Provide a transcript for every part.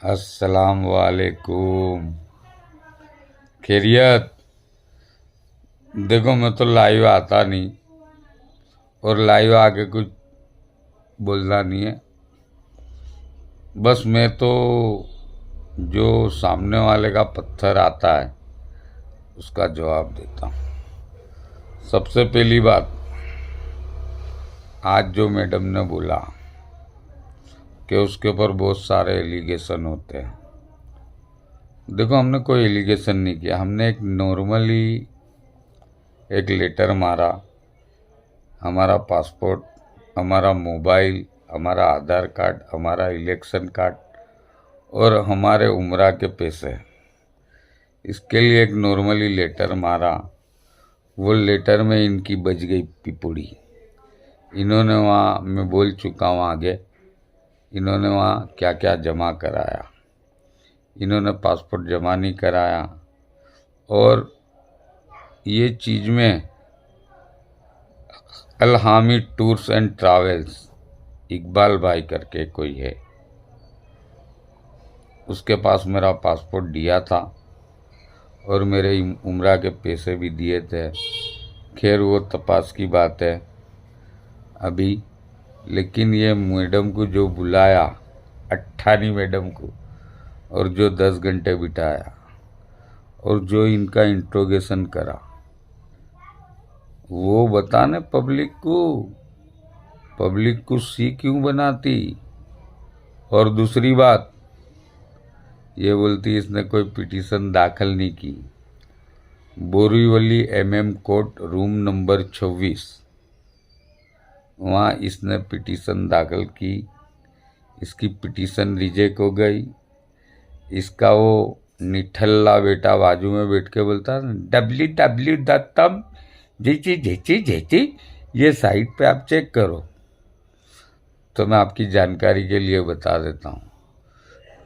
अस्सलाम वालेकुम। खैरियत। देखो, मैं तो लाइव आता नहीं और लाइव आके कुछ बोलना नहीं है। बस मैं तो जो सामने वाले का पत्थर आता है उसका जवाब देता हूँ। सबसे पहली बात, आज जो मैडम ने बोला कि उसके ऊपर बहुत सारे एलिगेशन होते हैं। देखो, हमने कोई एलिगेशन नहीं किया। हमने एक नॉर्मली एक लेटर मारा। हमारा पासपोर्ट, हमारा मोबाइल, हमारा आधार कार्ड, हमारा इलेक्शन कार्ड और हमारे उम्र के पैसे, इसके लिए एक नॉर्मली लेटर मारा। वो लेटर में इनकी बज गई पिपुड़ी। इन्होंने वहाँ, मैं बोल चुका हूँ आगे, इन्होंने वहाँ क्या क्या जमा कराया। इन्होंने पासपोर्ट जमा नहीं कराया। और ये चीज़ में अलहामी टूर्स एंड ट्रैवल्स, इकबाल भाई करके कोई है, उसके पास मेरा पासपोर्ट दिया था और मेरे उम्र के पैसे भी दिए थे। खैर, वो तपास की बात है अभी। लेकिन ये मैडम को जो बुलाया, अट्ठानी मैडम को, और जो 10 घंटे बिठाया और जो इनका इंट्रोगेशन करा, वो बताने पब्लिक को सी क्यों बनाती। और दूसरी बात, ये बोलती इसने कोई पिटीशन दाखिल नहीं की। Borivali MM court room number 26, वहाँ इसने पिटीशन दाखिल की। इसकी पिटीशन रिजेक्ट हो गई। इसका वो निठल्ला बेटा बाजू में बैठ के बोलता, WW दत्तम जी, ये साइट पे आप चेक करो। तो मैं आपकी जानकारी के लिए बता देता हूँ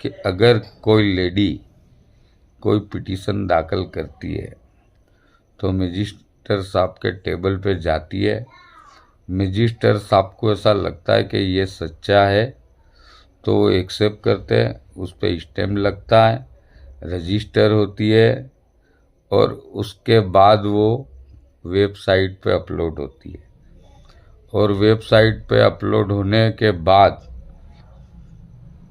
कि अगर कोई लेडी कोई पिटीशन दाखिल करती है तो मजिस्टर साहब के टेबल पे जाती है। मजिस्टर साहब को ऐसा लगता है कि ये सच्चा है तो वो एक्सेप्ट करते हैं, उस पर स्टैम्प लगता है, रजिस्टर होती है और उसके बाद वो वेबसाइट पे अपलोड होती है। और वेबसाइट पे अपलोड होने के बाद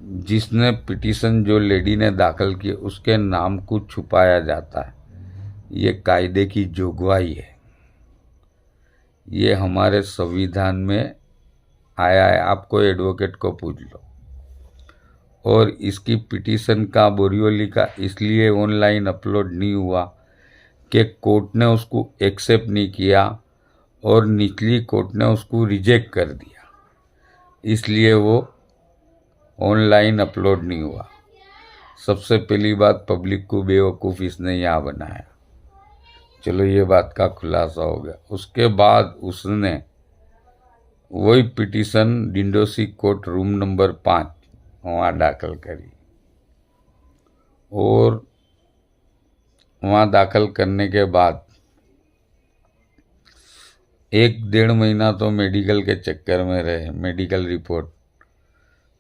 जिसने पिटीशन, जो लेडी ने दाखिल की, उसके नाम को छुपाया जाता है। ये कायदे की जोगवाई है। ये हमारे संविधान में आया है। आप कोई एडवोकेट को पूछ लो। और इसकी पिटीशन का, बोरीवली का, इसलिए ऑनलाइन अपलोड नहीं हुआ कि कोर्ट ने उसको एक्सेप्ट नहीं किया और निचली कोर्ट ने उसको रिजेक्ट कर दिया, इसलिए वो ऑनलाइन अपलोड नहीं हुआ। सबसे पहली बात, पब्लिक को बेवकूफ़ इसने यहाँ बनाया। चलो, ये बात का खुलासा हो गया। उसके बाद उसने वही petition Dindoshi court room number 5 वहाँ दाखिल करी। और वहाँ दाखिल करने के बाद 1-1.5 महीना तो मेडिकल के चक्कर में रहे। मेडिकल रिपोर्ट,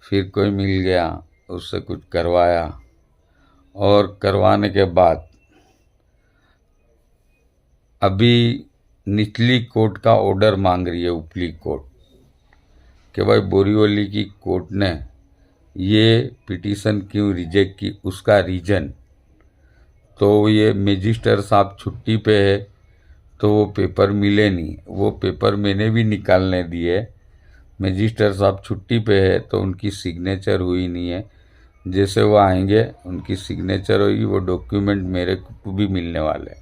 फिर कोई मिल गया, उससे कुछ करवाया और करवाने के बाद अभी निचली कोर्ट का ऑर्डर मांग रही है, उपली कोर्ट, कि भाई बोरीवली की कोर्ट ने ये पिटीशन क्यों रिजेक्ट की, उसका रीज़न। तो ये मजिस्टर साहब छुट्टी पे है तो वो पेपर मिले नहीं। वो पेपर मैंने भी निकालने दिए। मजिस्टर साहब छुट्टी पे है तो उनकी सिग्नेचर हुई नहीं है। जैसे वो आएंगे उनकी सिग्नेचर होगी, वो डॉक्यूमेंट मेरे को भी मिलने वाले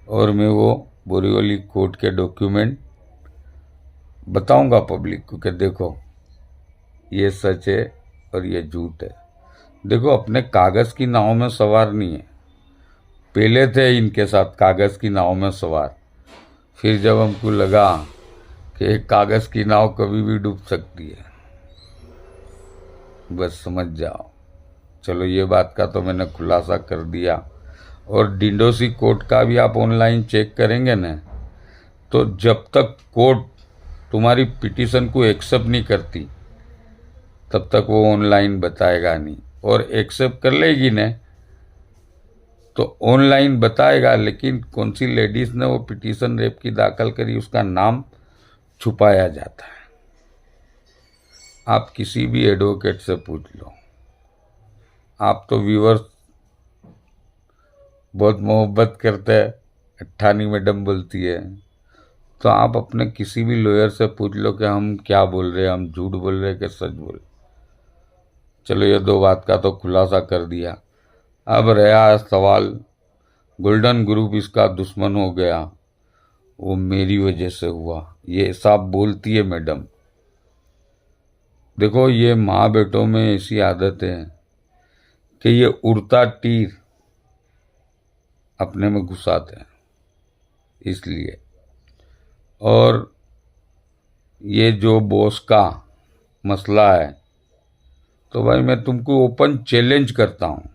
और मैं वो बोरीवली कोर्ट के डॉक्यूमेंट बताऊंगा पब्लिक को कि देखो ये सच है और ये झूठ है। देखो, अपने कागज़ की नाव में सवार नहीं है। पहले थे इनके साथ कागज़ की नाव में सवार, फिर जब हमको लगा कि कागज़ की नाव कभी भी डूब सकती है, बस समझ जाओ। चलो, ये बात का तो मैंने खुलासा कर दिया। और डिंडोसी कोर्ट का भी आप ऑनलाइन चेक करेंगे ना, तो जब तक कोर्ट तुम्हारी पिटीशन को एक्सेप्ट नहीं करती तब तक वो ऑनलाइन बताएगा नहीं। और एक्सेप्ट कर लेगी ने तो ऑनलाइन बताएगा, लेकिन कौन सी लेडीज ने वो पिटीशन रेप की दाखिल करी उसका नाम छुपाया जाता है। आप किसी भी एडवोकेट से पूछ लो। आप तो व्यूअर्स बहुत मोहब्बत करते हैं, अट्ठानी मैडम बोलती है, तो आप अपने किसी भी लॉयर से पूछ लो कि हम क्या बोल रहे हैं, हम झूठ बोल रहे हैं कि सच बोल रहे। चलो ये दो बात का तो खुलासा कर दिया। अब रहा सवाल, गोल्डन ग्रुप इसका दुश्मन हो गया, वो मेरी वजह से हुआ, ये सब बोलती है मैडम। देखो ये माँ बेटों में ऐसी आदत है कि ये उड़ता तीर अपने में घुसाते हैं, इसलिए। और ये जो बॉस का मसला है, तो भाई मैं तुमको ओपन चैलेंज करता हूँ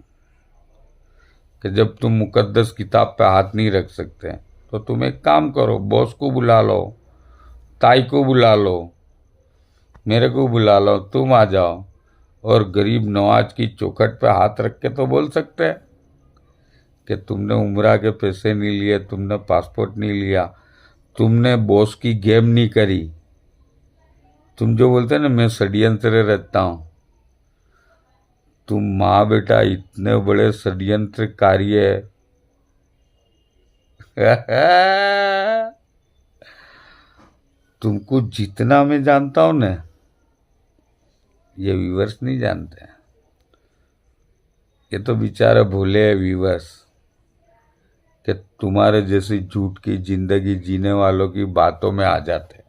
कि जब तुम मुकद्दस किताब पे हाथ नहीं रख सकते तो तुम एक काम करो, बॉस को बुला लो, ताई को बुला लो, मेरे को बुला लो, तुम आ जाओ और गरीब नवाज की चौखट पे हाथ रख के तो बोल सकते हैं कि तुमने उम्रा के पैसे नहीं लिए, तुमने पासपोर्ट नहीं लिया, तुमने बॉस की गेम नहीं करी। तुम जो बोलते हैं ना मैं षड्यंत्र रहता हूँ, तुम माँ बेटा इतने बड़े षड्यंत्रकारी है तुमको जितना मैं जानता हूं ना, ये व्यूवर्स नहीं जानते। ये तो बेचारे भोले हैं व्यूवर्स कि तुम्हारे जैसी झूठ की जिंदगी जीने वालों की बातों में आ जाते।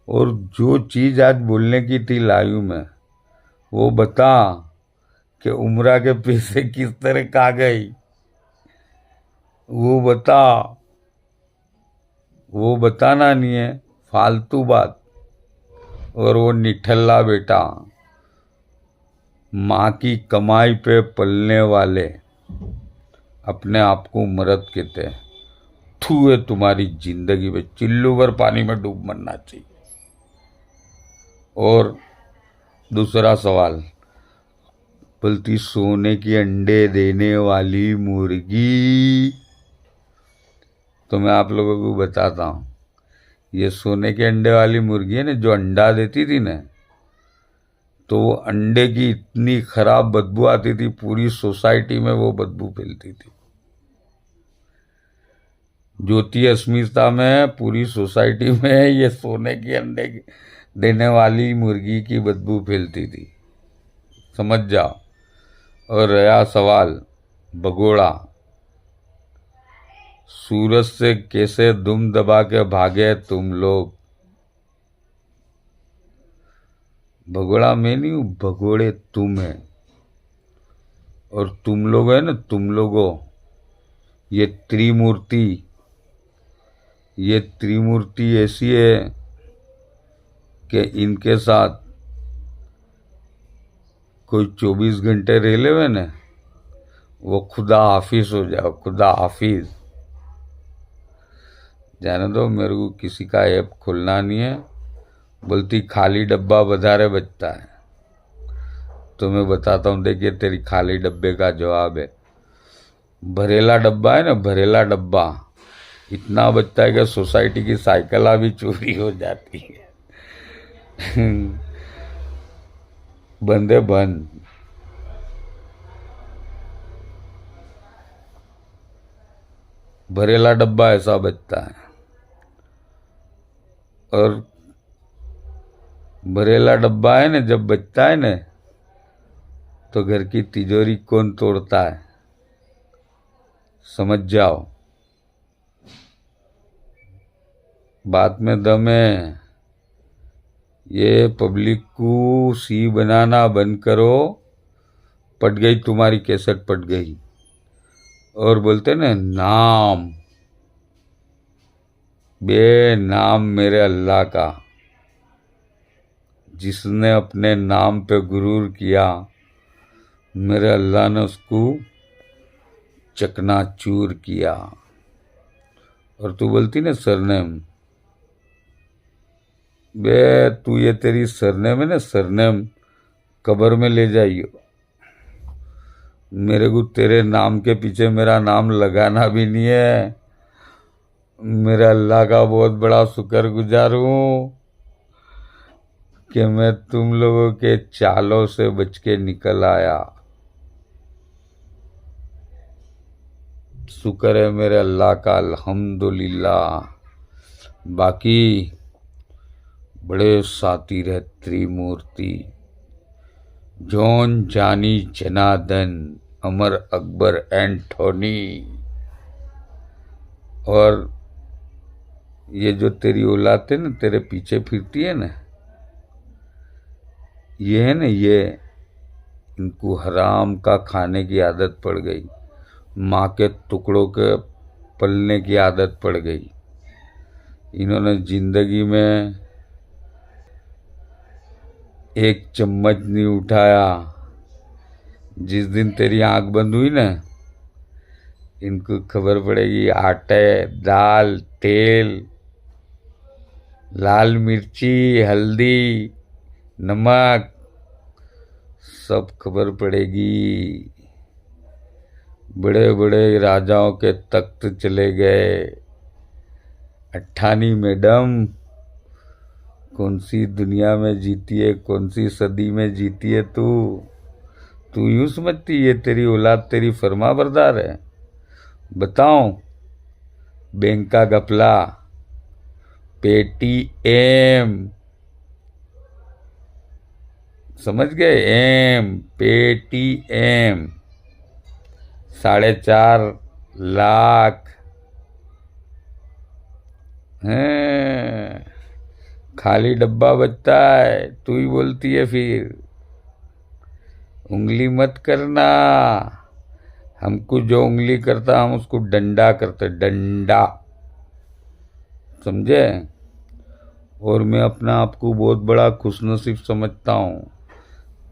और जो चीज आज बोलने की थी लाइव में, वो बता कि उम्रा के पैसे किस तरह खा गई, वो बता। वो बताना नहीं है, फालतू बात। और वो निठल्ला बेटा, माँ की कमाई पे पलने वाले अपने आप को मर्द कहते हैं, थू है तुम्हारी जिंदगी में, चिल्लू भर पानी में डूब मरना चाहिए। और दूसरा सवाल, बोलती सोने के अंडे देने वाली मुर्गी। तो मैं आप लोगों को बताता हूँ, ये सोने के अंडे वाली मुर्गी है ना, जो अंडा देती थी ना, तो वो अंडे की इतनी खराब बदबू आती थी, पूरी सोसाइटी में वो बदबू फैलती थी। ज्योति अस्मिता में पूरी सोसाइटी में ये सोने के अंडे देने वाली मुर्गी की बदबू फैलती थी, समझ जाओ। और रहा सवाल भगोड़ा, सूरज से कैसे दुम दबा के भागे तुम लोग। भगोड़ा मैं नहीं हूं, भगोड़े तुम है। और तुम लोग है ना, तुम लोगों, ये त्रिमूर्ति ऐसी है कि इनके साथ कोई 24 घंटे रह ले ना, वो खुदा हाफिज हो जाओ, खुदा हाफिज। जाने दो, मेरे को किसी का ऐप खोलना नहीं है। बोलती खाली डब्बा बधारे बचता है, तो मैं बताता हूँ, देखिए तेरी खाली डब्बे का जवाब है। भरेला डब्बा है ना, भरेला डब्बा इतना बचता है कि सोसाइटी की साइकिल भी चोरी हो जाती है बंदे बंद। भरेला डब्बा ऐसा बचता है। और भरेला डब्बा है ना, जब बचता है ना, तो घर की तिजोरी कौन तोड़ता है, समझ जाओ। बात में दम है। ये पब्लिक को सी बनाना बंद करो, पट गई तुम्हारी कैसेट, पट गई। और बोलते ना नाम, बे नाम मेरे अल्लाह का, जिसने अपने नाम पे गुरूर किया, मेरे अल्लाह ने उसको चकनाचूर किया। और तू बोलती ना सरनेम, बे तू ये तेरी सरनेम है ना, सरनेम कब्र में ले जाइयो। मेरे को तेरे नाम के पीछे मेरा नाम लगाना भी नहीं है। मेरा अल्लाह का बहुत बड़ा शुक्रगुजार हूँ कि मैं तुम लोगों के चालों से बच के निकल आया। शुक्र है मेरे अल्लाह का, अल्हम्दुलिल्लाह। बाकी बड़े सातिर है त्रिमूर्ति, जॉन जानी जनार्दन अमर अकबर एंथोनी। और ये जो तेरी औलाद है ना, तेरे पीछे फिरती है ना, ये है ना, ये इनको हराम का खाने की आदत पड़ गई, माँ के टुकड़ों के पलने की आदत पड़ गई। इन्होंने जिंदगी में एक चम्मच नहीं उठाया। जिस दिन तेरी आंख बंद हुई ना, इनको खबर पड़ेगी आटे, दाल, तेल, लाल मिर्ची, हल्दी, नमक सब खबर पड़ेगी। बड़े बड़े राजाओं के तख्त चले गए। अट्ठानी मैडम कौन सी दुनिया में जीती है, कौन सी सदी में जीती है तू यूं समझती है तेरी औलाद तेरी फरमा बरदार है? बताओ, बैंक का घपला, पेटीएम, समझ गए? पेटीएम 4.5 लाख है, खाली डब्बा बचता है। तू ही बोलती है फिर उंगली मत करना। हमको जो उंगली करता हम उसको डंडा करते, डंडा, समझे? और मैं अपना आप को बहुत बड़ा खुशनसीब समझता हूँ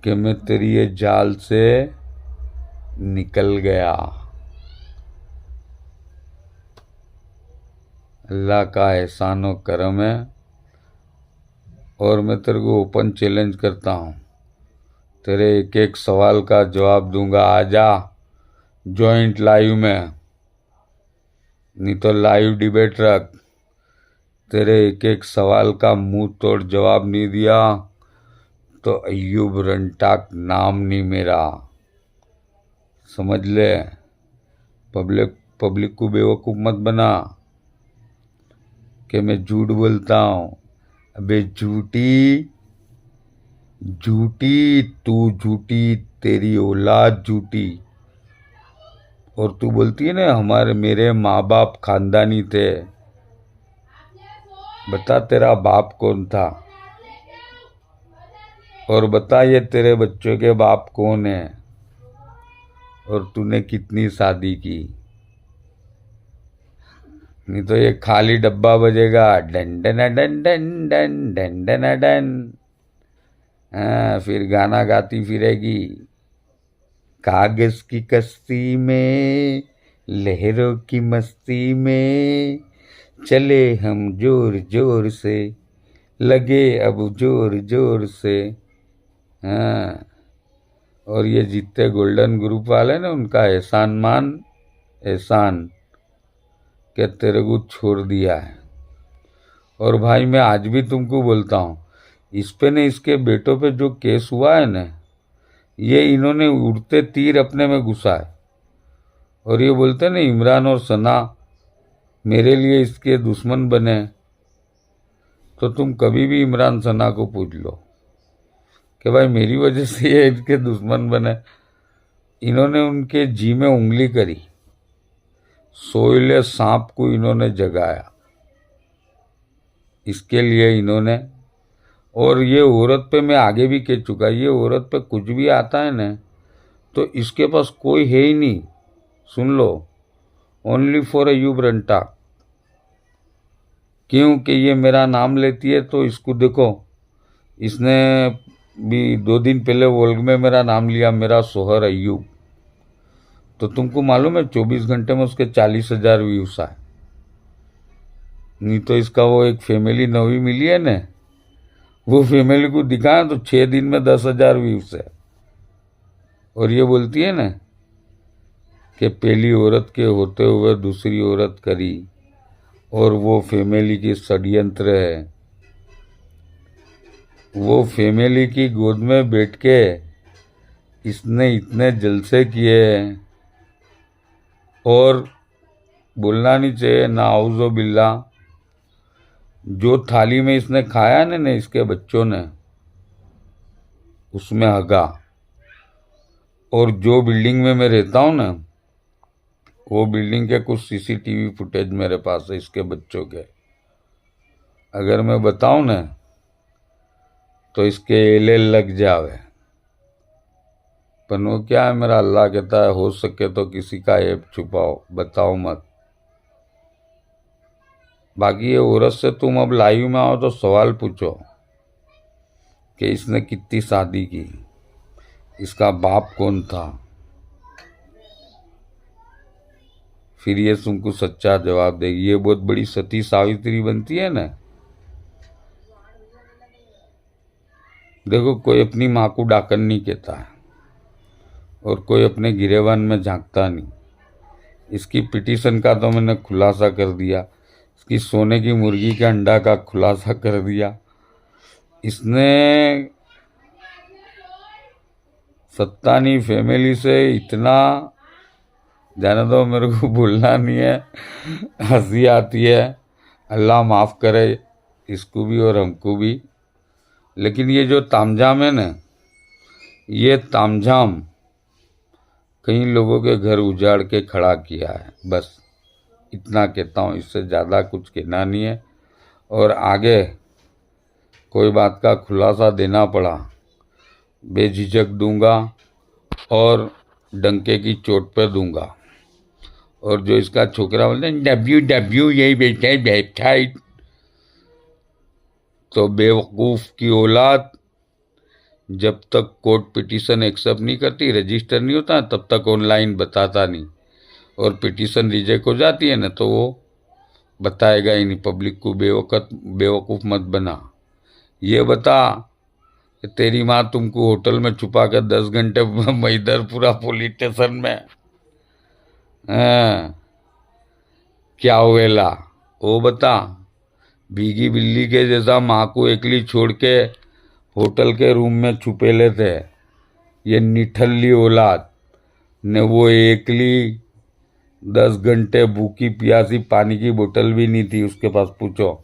कि मैं तेरी ये जाल से निकल गया। अल्लाह का एहसान और करम है। और मैं तेरे को ओपन चैलेंज करता हूँ, तेरे एक एक सवाल का जवाब दूंगा। आजा जॉइंट लाइव में, नहीं तो लाइव डिबेट रख। तेरे एक एक सवाल का मुंह तोड़ जवाब नहीं दिया तो अय्यूब रंटाक नाम नहीं मेरा, समझ ले। पब्लिक को बेवकूफ़ मत बना कि मैं झूठ बोलता हूँ। अबे झूठी, तू झूठी, तेरी औलाद झूठी। और तू बोलती है ना हमारे मेरे माँ बाप खानदानी थे। बता तेरा बाप कौन था, और बता ये तेरे बच्चों के बाप कौन है, और तूने कितनी शादी की। नहीं तो ये खाली डब्बा बजेगा, done done done done done done done done. हाँ, फिर गाना गाती फिरेगी, कागज की कश्ती में लहरों की मस्ती में चले हम जोर जोर से, लगे अब जोर जोर से। हाँ, और ये जितने गोल्डन ग्रुप वाले ना, उनका एहसान मान, एहसान के तेरे को छोड़ दिया है। और भाई मैं आज भी तुमको बोलता हूँ, इस पे ने इसके बेटों पे जो केस हुआ है ना, ये इन्होंने उड़ते तीर अपने में घुसा है। और ये बोलते हैं ना इमरान और सना मेरे लिए इसके दुश्मन बने, तो तुम कभी भी इमरान सना को पूछ लो कि भाई मेरी वजह से ये इसके दुश्मन बने। इन्होंने उनके जी में उंगली करी, सोइले सांप को इन्होंने जगाया, इसके लिए इन्होंने। और ये औरत पे मैं आगे भी कह चुका, ये औरत पे कुछ भी आता है ना तो इसके पास कोई है ही नहीं। सुन लो, ओनली फॉर अय्यूब रंटाक। क्योंकि ये मेरा नाम लेती है तो इसको देखो, इसने भी 2 दिन पहले वोल्ग में मेरा नाम लिया, मेरा सोहर अय्यूब। तो तुमको मालूम है 24 घंटे में उसके 40,000 व्यूज आए। नहीं तो इसका वो एक फैमिली नवी मिली है ना, वो फैमिली को दिखाया तो 6 दिन में 10,000 व्यूज है। और ये बोलती है ना कि पहली औरत के होते हुए दूसरी औरत करी, और वो फैमिली की षड्यंत्र है। वो फैमिली की गोद में बैठ के इसने इतने जलसे किए हैं, और बोलना नहीं चाहिए नाउज़ो बिल्ला, जो थाली में इसने खाया ना इसके बच्चों ने, उसमें हगा। और जो बिल्डिंग में मैं रहता हूँ ना, वो बिल्डिंग के कुछ सीसीटीवी फुटेज मेरे पास है इसके बच्चों के। अगर मैं बताऊँ ना तो इसके एले लग जावे। पर वो क्या है, मेरा अल्लाह कहता है हो सके तो किसी का ऐप छुपाओ, बताओ मत। बाकी ये औरत से तुम अब लाइव में आओ तो सवाल पूछो कि इसने कितनी शादी की, इसका बाप कौन था, फिर ये तुमको सच्चा जवाब देगी। ये बहुत बड़ी सती सावित्री बनती है ना। देखो, कोई अपनी माँ को डाकन नहीं कहता है और कोई अपने गिरेबान में झांकता नहीं। इसकी पिटीशन का तो मैंने खुलासा कर दिया, इसकी सोने की मुर्गी के अंडा का खुलासा कर दिया। इसने सत्तानी फैमिली से इतना, जाने दो, मेरे को बोलना नहीं है, हंसी आती है, अल्लाह माफ़ करे इसको भी और हमको भी। लेकिन ये जो तामझाम है ना, ये तामझाम कई लोगों के घर उजाड़ के खड़ा किया है। बस इतना कहता हूँ, इससे ज़्यादा कुछ कहना नहीं है। और आगे कोई बात का खुलासा देना पड़ा बेझिझक दूंगा और डंके की चोट पर दूंगा। और जो इसका छोकरा बोलते हैं WW यही वेबसाइट, तो बेवकूफ़ की औलाद जब तक कोर्ट पिटीशन एक्सेप्ट नहीं करती, रजिस्टर नहीं होता, तब तक ऑनलाइन बताता नहीं। और पिटीशन रिजेक्ट हो जाती है ना तो वो बताएगा ही नहीं। पब्लिक को बेवकूफ़ मत बना। ये बता कि तेरी माँ तुमको होटल में छुपा कर 10 घंटे मैदरपुरा पुलिस स्टेशन में, हाँ, क्या हुएला वो बता। भीगी बिल्ली के जैसा माँ को एकली छोड़ के होटल के रूम में छुपे लेते। ये निठल्ली औलाद ने वो एकली 10 घंटे भूखी प्यासी, पानी की बोतल भी नहीं थी उसके पास, पूछो।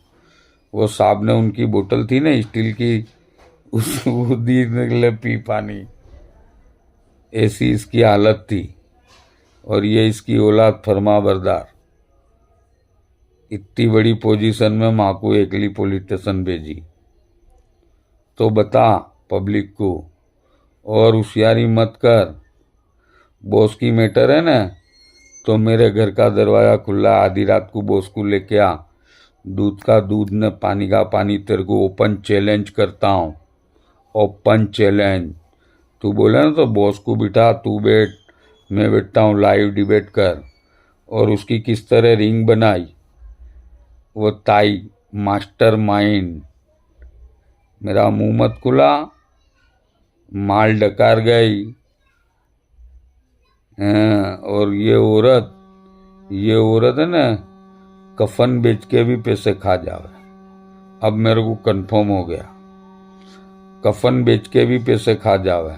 वो साहब ने उनकी बोतल थी ना स्टील की, उस दी निकले पी पानी। ऐसी इसकी हालत थी। और ये इसकी औलाद फरमा बरदार, इतनी बड़ी पोजीशन में माँ को एकली पुलिस स्टेशन भेजी। तो बता पब्लिक को, और होशियारी मत कर। बॉस की मैटर है ना, तो मेरे घर का दरवाज़ा खुला, आधी रात को बॉस को लेके आ, दूध का दूध न पानी का पानी, तेरे को ओपन चैलेंज करता हूँ, ओपन चैलेंज। तू बोले ना तो बॉस को बिठा, तू बैठ, मैं बैठता हूँ, लाइव डिबेट कर। और उसकी किस तरह रिंग बनाई वो ताई मास्टर माइंड। मेरा मुंह मत खुला, माल डकार गई। और ये औरत है ना, कफन बेच के भी पैसे खा जावे। अब मेरे को कंफर्म हो गया, कफन बेच के भी पैसे खा जावे,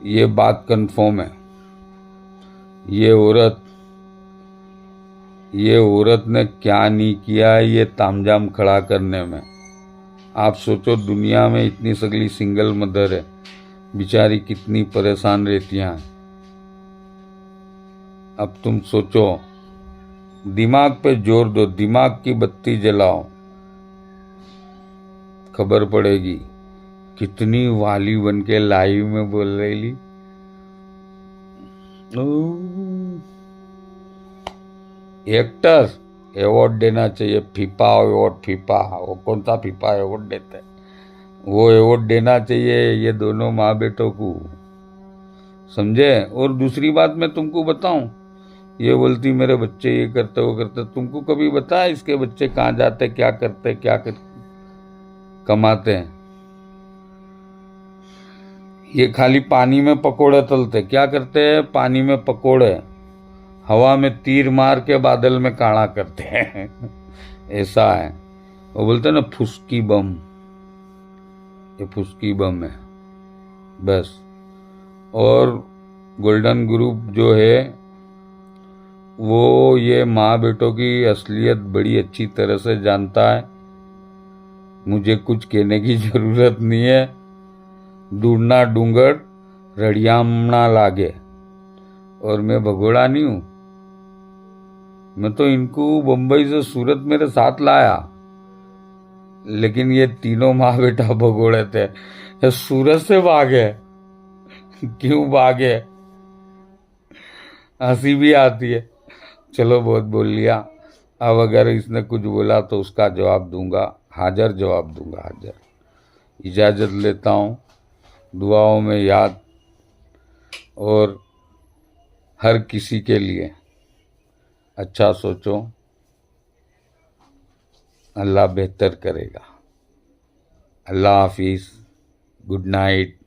ये बात कंफर्म है। ये औरत ने क्या नहीं किया है ये तामझाम खड़ा करने में। आप सोचो, दुनिया में इतनी सगली सिंगल मदर है, बेचारी कितनी परेशान रहती हैं। अब तुम सोचो, दिमाग पे जोर दो, दिमाग की बत्ती जलाओ, खबर पड़ेगी कितनी वाली बन के लाइव में बोल रही। एक्टर अवार्ड देना चाहिए, फीफा अवार्ड, फीफा, वो कौन सा फीफा अवार्ड देते हैं, वो अवार्ड देना चाहिए ये दोनों माँ बेटों को, समझे। और दूसरी बात मैं तुमको बताऊं, ये बोलती मेरे बच्चे ये करते वो करते, तुमको कभी बताया इसके बच्चे कहाँ जाते, क्या करते, क्या करते? कमाते हैं। ये खाली पानी में पकोड़े तलते, क्या करते हैं, पानी में पकोड़े, हवा में तीर मार के बादल में काढ़ा करते हैं। ऐसा है। वो बोलते हैं ना फुसकी बम, ये फुसकी बम है बस। और गोल्डन ग्रुप जो है वो ये माँ बेटों की असलियत बड़ी अच्छी तरह से जानता है। मुझे कुछ कहने की जरूरत नहीं है। ढूंढना डूंगर रड़ियामना लागे। और मैं भगोड़ा नहीं हूं, मैं तो इनको बंबई से सूरत मेरे साथ लाया, लेकिन ये तीनों माँ बेटा भगोड़े थे। ये सूरत से भागे, क्यों भागे, हंसी भी आती है। चलो बहुत बोल लिया। अब अगर इसने कुछ बोला तो उसका जवाब दूंगा, हाजिर जवाब दूंगा, हाजिर। इजाज़त लेता हूँ, दुआओं में याद, और हर किसी के लिए अच्छा सोचो, अल्लाह बेहतर करेगा। अल्लाह हाफिज़, गुड नाइट।